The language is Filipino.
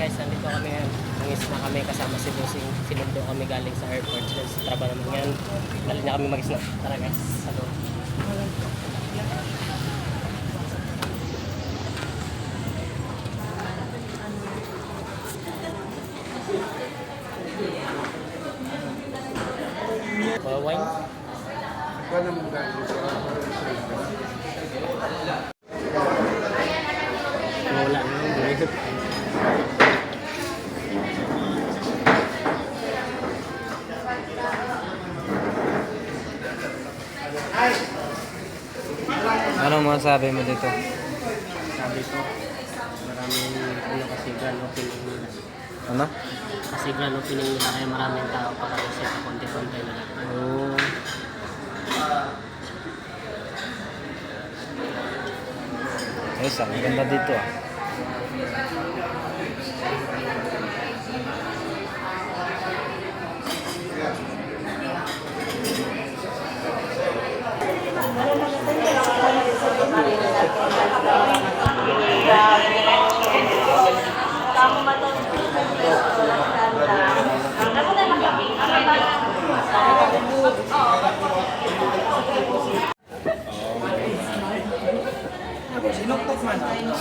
guys, nandito kami ngayon. Mangis na kami kasama si Busing. Sinundo kami galing sa airport. Sa trabaho naman ngayon. Dali na kami mag-isna. Tara guys, sa loob. Wine? Ikaw naman dahil sa Wala na. Bumisip. Anong masasabi mo dito? Sabi ko, maraming kasi grand opening nila. Ano? Kasi grand opening nila kaya maraming tao pa kasi sa konti-konti na lang. Oh. Yes, ang ganda dito ah. sinuktok man. Ayaw.